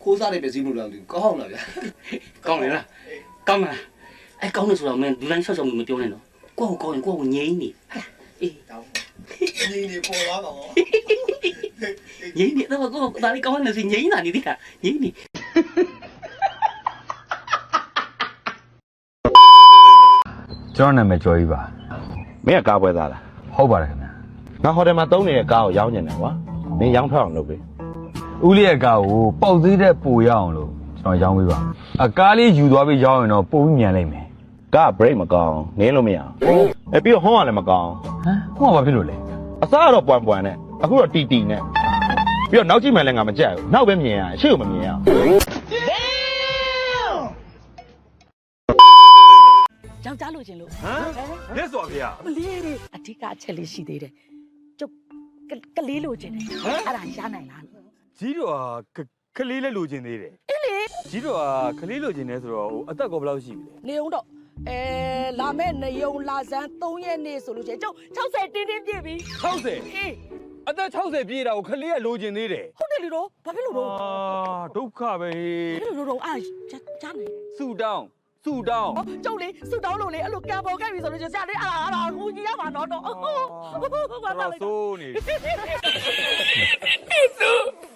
ခိုးစားတဲ့ပစ္စည်းလို့တော့ကောင်းလားဗျာ ကောင်းလားကောင်းလားအဲ့ကောင်းလို့ဆိုတော့မင်းလူတိုင်းဆော့ဆော့မပြောနဲ့နော်ကိုယ့်ကိုကောင်းရင်ကိုယ့်ကိုငြိမ်းနေအေး တောင်းနေပေါ်သွားပါဘော ငြိမ်းနေတော့ကိုယ့်ဒါလေးကောင်းနေစီငြိမ်းတာနေသေးတာငြိမ်းနေ ကျွန်တော်နာမည်ကျော်ကြီးပါ မင်းကကားပွဲသားလား ဟုတ်ပါတယ်ခင်ဗျာ ငါဟိုတယ်မှာတုံးနေတဲ့ကားကိုရောင်းနေတယ်ကွာမင်းရောင်းထွက်အောင်လုပ်ပေး ဦးလေးရဲ့ကားကိုပေါက်သေးတဲ့ပိုရအောင်လို့ကျွန်တော်ရောင်းပေးပါအကားလေးယူသွားပြီးရောင်းရင်တော့ပုံပြီးမြန်လိုက်မယ် ကား break မကောင်းနင်းလို့မရအောင်ပြီးတော့ဟောင်းကလည်းမကောင်း ဟမ်ဟိုကဘာဖြစ်လို့လဲ အစားကတော့ပွမ်ပွမ်နဲ့အခုတော့တီတီနဲ့ပြီးတော့နောက်ကြည့်မှလည်းငါမကြက်ဘူးနောက်ပဲမြင်ရအရှိကိုမမြင်ရအောင် ယောက်ျားလိုချင်လို့ လက်စော်ဖေး မလေးလေအဓိကအချက်လေးရှိသေးတယ်ကျုပ်ကလေးလိုချင်တယ်အဲ့ဒါရနိုင်လား ကြီးတော့ကလေးလည်းလိုချင်သေးတယ် အေးလေ ကြီးတော့ကလေးလိုချင်နေဆိုတော့အသက်ကောဘယ်လောက်ရှိပြီလဲ နေအောင်တော့လာမဲ့နေုံလာစမ်း3ရက်နေဆိုလို့ချင်ကျုပ်60တင်းတင်းပြည့်ပြီ 60 အေး အသက်60ပြည့်တာကိုကလေးကလိုချင်သေးတယ် ဟုတ်တယ်လေတော့ဘာဖြစ်လို့တော့ ဒုက္ခပဲ ဘာဖြစ်လို့တော့အားကြားနေ ဆူတောင်း ကျုပ်လေစူတောင်းလို့လေအဲ့လိုကံပေါ်ခဲ့ပြီဆိုလို့ကျဆရာလေးအာဟူကြီးရမှာတော့ဘာမှမ ဆိုးနေ အေး